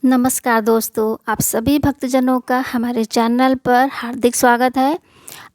नमस्कार दोस्तों, आप सभी भक्तजनों का हमारे चैनल पर हार्दिक स्वागत है।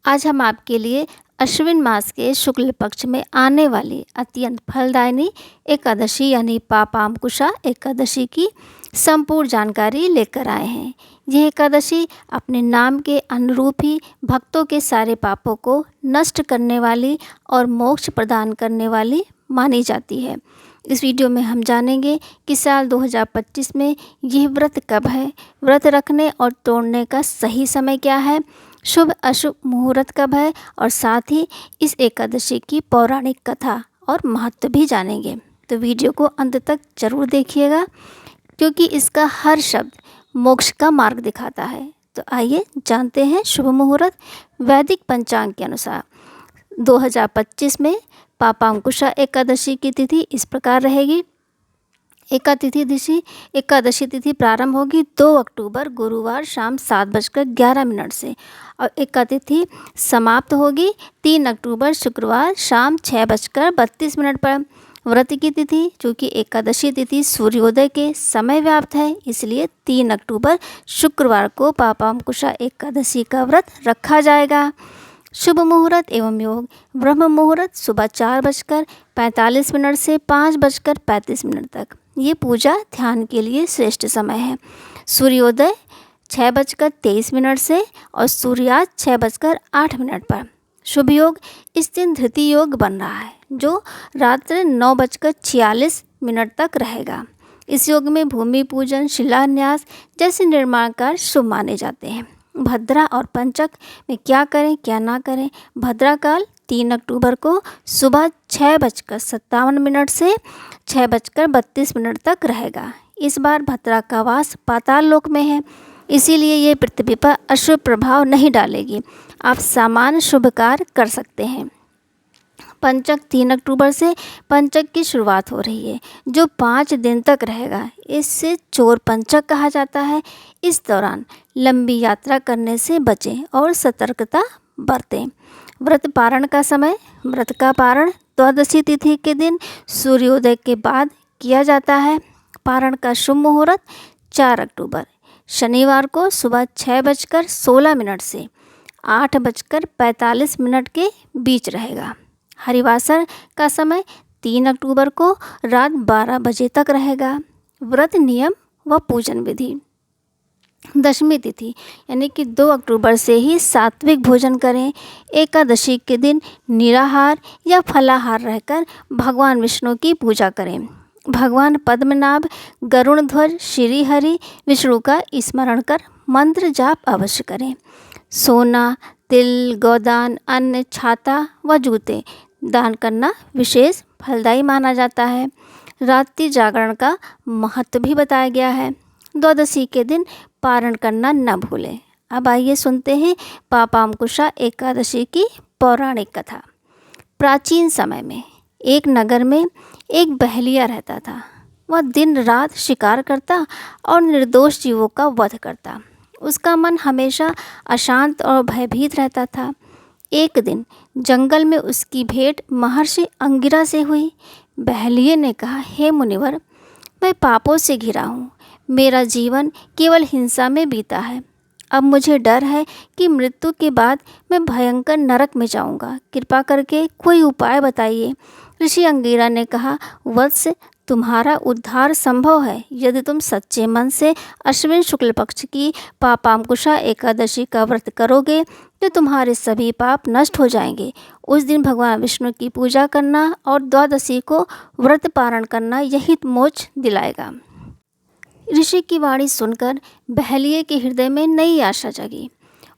आज हम आपके लिए अश्विन मास के शुक्ल पक्ष में आने वाली अत्यंत फलदायिनी एकादशी यानी पापांकुशा एकादशी की संपूर्ण जानकारी लेकर आए हैं। यह एकादशी अपने नाम के अनुरूप ही भक्तों के सारे पापों को नष्ट करने वाली और मोक्ष प्रदान करने वाली मानी जाती है। इस वीडियो में हम जानेंगे कि साल 2025 में यह व्रत कब है, व्रत रखने और तोड़ने का सही समय क्या है, शुभ अशुभ मुहूर्त कब है और साथ ही इस एकादशी की पौराणिक कथा और महत्व भी जानेंगे। तो वीडियो को अंत तक जरूर देखिएगा क्योंकि इसका हर शब्द मोक्ष का मार्ग दिखाता है। तो आइए जानते हैं शुभ मुहूर्त। वैदिक पंचांग के अनुसार 2025 में पापांकुशा एकादशी की तिथि इस प्रकार रहेगी। एकादशी तिथि प्रारंभ होगी 2 अक्टूबर गुरुवार शाम 7:11 से और एकातिथि समाप्त होगी 3 अक्टूबर शुक्रवार शाम 6:32 पर। व्रत की तिथि, चूँकि एकादशी तिथि सूर्योदय के समय व्याप्त है, इसलिए 3 अक्टूबर शुक्रवार को पापांकुशा एकादशी का व्रत रखा जाएगा। शुभ मुहूर्त एवं योग। ब्रह्म मुहूर्त सुबह 4:45 से 5:35 तक। ये पूजा ध्यान के लिए श्रेष्ठ समय है। सूर्योदय 6:23 से और सूर्यास्त 6:08 पर। शुभ योग इस दिन धृति योग बन रहा है जो रात्रि 9:46 तक रहेगा। इस योग में भूमि पूजन, शिलान्यास जैसे निर्माण कार्य शुभ माने जाते हैं। भद्रा और पंचक में क्या करें क्या ना करें। भद्रा काल 3 अक्टूबर को सुबह 6:57 से 6:32 तक रहेगा। इस बार भद्रा का वास पाताल लोक में है, इसीलिए ये पृथ्वी पर अशुभ प्रभाव नहीं डालेगी। आप सामान्य शुभ कार्य कर सकते हैं। पंचक 3 अक्टूबर से पंचक की शुरुआत हो रही है जो 5 दिन तक रहेगा। इससे चोर पंचक कहा जाता है। इस दौरान लंबी यात्रा करने से बचें और सतर्कता बरतें। व्रत पारण का समय। व्रत का पारण द्वादशी तिथि के दिन सूर्योदय के बाद किया जाता है। पारण का शुभ मुहूर्त 4 अक्टूबर शनिवार को सुबह 6:16 से 8:45 के बीच रहेगा। हरिवासर का समय 3 अक्टूबर को रात 12 बजे तक रहेगा। व्रत नियम व पूजन विधि। दशमी तिथि यानी कि 2 अक्टूबर से ही सात्विक भोजन करें। एकादशी के दिन निराहार या फलाहार रहकर भगवान विष्णु की पूजा करें। भगवान पद्मनाभ, गरुड़ ध्वज, श्री हरि, विष्णु का स्मरण कर मंत्र जाप अवश्य करें। सोना, तिल, गोदान, अन्न, छाता व जूते दान करना विशेष फलदायी माना जाता है। रात्रि जागरण का महत्व भी बताया गया है। द्वादशी के दिन पारण करना न भूलें। अब आइए सुनते हैं पापांकुशा एकादशी की पौराणिक कथा। प्राचीन समय में एक नगर में एक बहलिया रहता था। वह दिन रात शिकार करता और निर्दोष जीवों का वध करता। उसका मन हमेशा अशांत और भयभीत रहता था। एक दिन जंगल में उसकी भेंट महर्षि अंगिरा से हुई। बहलिये ने कहा, हे मुनिवर, मैं पापों से घिरा हूँ। मेरा जीवन केवल हिंसा में बीता है। अब मुझे डर है कि मृत्यु के बाद मैं भयंकर नरक में जाऊँगा। कृपा करके कोई उपाय बताइए। ऋषि अंगिरा ने कहा, वत्स, तुम्हारा उद्धार संभव है यदि तुम सच्चे मन से अश्विन शुक्ल पक्ष की पापांकुशा एकादशी का व्रत करोगे तो तुम्हारे सभी पाप नष्ट हो जाएंगे। उस दिन भगवान विष्णु की पूजा करना और द्वादशी को व्रत पारण करना यही मोक्ष दिलाएगा। ऋषि की वाणी सुनकर बहलिये के हृदय में नई आशा जगी।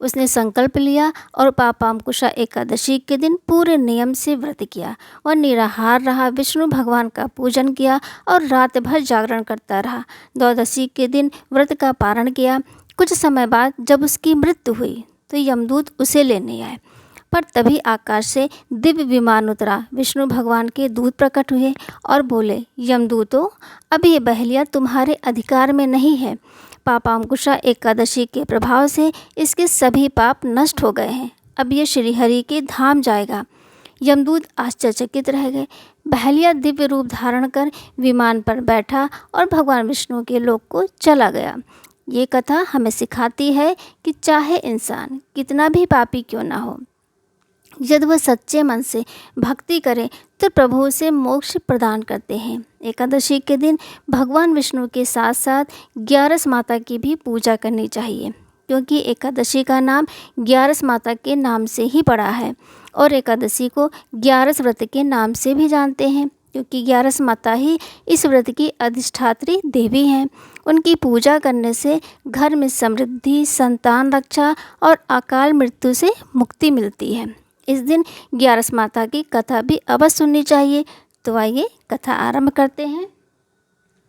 उसने संकल्प लिया और पापांकुशा एकादशी के दिन पूरे नियम से व्रत किया और निराहार रहा। विष्णु भगवान का पूजन किया और रात भर जागरण करता रहा। द्वादशी के दिन व्रत का पारण किया। कुछ समय बाद जब उसकी मृत्यु हुई तो यमदूत उसे लेने आए, पर तभी आकाश से दिव्य विमान उतरा। विष्णु भगवान के दूत प्रकट हुए और बोले, यमदूतों, अब ये बहलिया तुम्हारे अधिकार में नहीं है। पापांकुशा एकादशी के प्रभाव से इसके सभी पाप नष्ट हो गए हैं। अब ये श्रीहरि के धाम जाएगा। यमदूत आश्चर्यचकित रह गए। बहलिया दिव्य रूप धारण कर विमान पर बैठा और भगवान विष्णु के लोक को चला गया। ये कथा हमें सिखाती है कि चाहे इंसान कितना भी पापी क्यों ना हो, यदि वह सच्चे मन से भक्ति करे तो प्रभु उसे मोक्ष प्रदान करते हैं। एकादशी के दिन भगवान विष्णु के साथ साथ ग्यारस माता की भी पूजा करनी चाहिए, क्योंकि एकादशी का नाम ग्यारस माता के नाम से ही पड़ा है और एकादशी को ग्यारस व्रत के नाम से भी जानते हैं, क्योंकि ग्यारस माता ही इस व्रत की अधिष्ठात्री देवी हैं। उनकी पूजा करने से घर में समृद्धि, संतान रक्षा और अकाल मृत्यु से मुक्ति मिलती है। इस दिन ग्यारस माता की कथा भी अवश्य सुननी चाहिए। तो आइए कथा आरंभ करते हैं।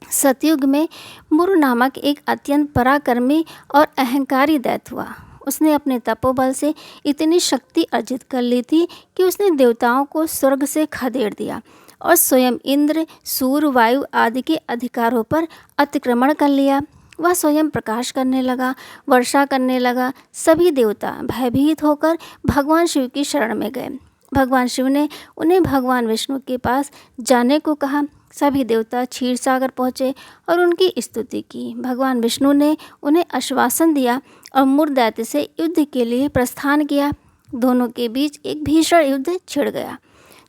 सतयुग में मुरु नामक एक अत्यंत पराक्रमी और अहंकारी दैत्य हुआ। उसने अपने तपोबल से इतनी शक्ति अर्जित कर ली थी कि उसने देवताओं को स्वर्ग से खदेड़ दिया और स्वयं इंद्र, सूर्य, वायु आदि के अधिकारों पर अतिक्रमण कर लिया। वह स्वयं प्रकाश करने लगा, वर्षा करने लगा। सभी देवता भयभीत होकर भगवान शिव की शरण में गए। भगवान शिव ने उन्हें भगवान विष्णु के पास जाने को कहा। सभी देवता क्षीर सागर पहुँचे और उनकी स्तुति की। भगवान विष्णु ने उन्हें आश्वासन दिया और मुर दैत्य से युद्ध के लिए प्रस्थान किया। दोनों के बीच एक भीषण युद्ध छिड़ गया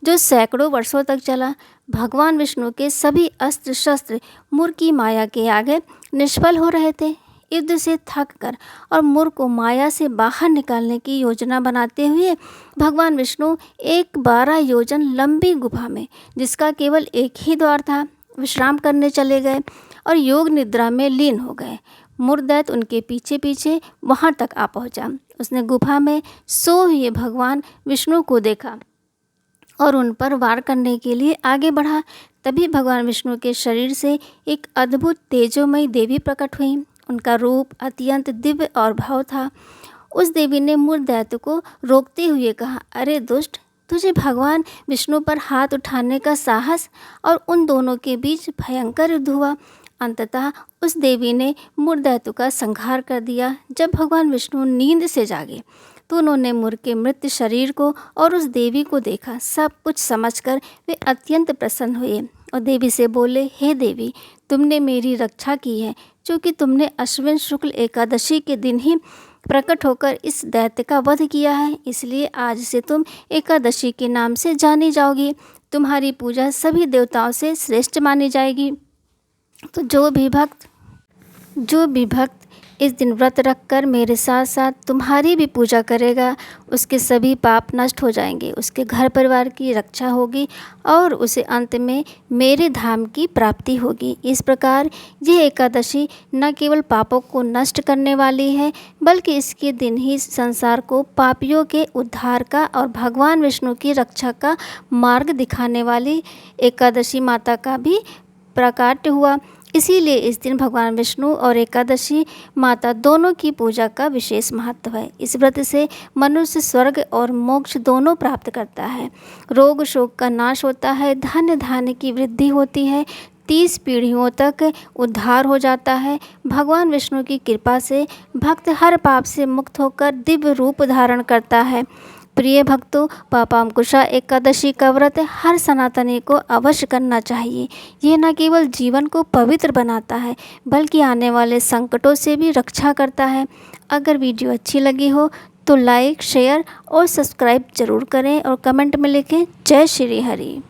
जो सैकड़ों वर्षों तक चला। भगवान विष्णु के सभी अस्त्र शस्त्र मुर की माया के आगे निष्फल हो रहे थे। युद्ध से थक कर और मुर को माया से बाहर निकालने की योजना बनाते हुए भगवान विष्णु एक 12 योजन लंबी गुफा में, जिसका केवल एक ही द्वार था, विश्राम करने चले गए और योग निद्रा में लीन हो गए। मुर दैत्य उनके पीछे पीछे वहां तक आ पहुंचा। उसने गुफा में सो हुए भगवान विष्णु को देखा और उन पर वार करने के लिए आगे बढ़ा। तभी भगवान विष्णु के शरीर से एक अद्भुत तेजोमयी देवी प्रकट हुई। उनका रूप अत्यंत दिव्य और भव्य था। उस देवी ने मुर दैत्य को रोकते हुए कहा, अरे दुष्ट, तुझे भगवान विष्णु पर हाथ उठाने का साहस। और उन दोनों के बीच भयंकर युद्ध हुआ। अंततः उस देवी ने मुर दैत्य का संहार कर दिया। जब भगवान विष्णु नींद से जागे तो उन्होंने मुर के मृत शरीर को और उस देवी को देखा। सब कुछ समझकर वे अत्यंत प्रसन्न हुए और देवी से बोले, हे देवी, तुमने मेरी रक्षा की है, क्योंकि तुमने अश्विन शुक्ल एकादशी के दिन ही प्रकट होकर इस दैत्य का वध किया है। इसलिए आज से तुम एकादशी के नाम से जानी जाओगी। तुम्हारी पूजा सभी देवताओं से श्रेष्ठ मानी जाएगी। तो जो भी भक्त इस दिन व्रत रखकर मेरे साथ साथ तुम्हारी भी पूजा करेगा, उसके सभी पाप नष्ट हो जाएंगे, उसके घर परिवार की रक्षा होगी और उसे अंत में मेरे धाम की प्राप्ति होगी। इस प्रकार यह एकादशी न केवल पापों को नष्ट करने वाली है, बल्कि इसके दिन ही संसार को पापियों के उद्धार का और भगवान विष्णु की रक्षा का मार्ग दिखाने वाली एकादशी माता का भी प्रकाट्य हुआ। इसीलिए इस दिन भगवान विष्णु और एकादशी माता दोनों की पूजा का विशेष महत्व है। इस व्रत से मनुष्य स्वर्ग और मोक्ष दोनों प्राप्त करता है। रोग शोक का नाश होता है, धन धान्य की वृद्धि होती है, 30 पीढ़ियों तक उद्धार हो जाता है। भगवान विष्णु की कृपा से भक्त हर पाप से मुक्त होकर दिव्य रूप धारण करता है। प्रिय भक्तों, पापांकुशा एकादशी का व्रत हर सनातनी को अवश्य करना चाहिए। ये न केवल जीवन को पवित्र बनाता है, बल्कि आने वाले संकटों से भी रक्षा करता है। अगर वीडियो अच्छी लगी हो तो लाइक, शेयर और सब्सक्राइब जरूर करें और कमेंट में लिखें जय श्री हरि।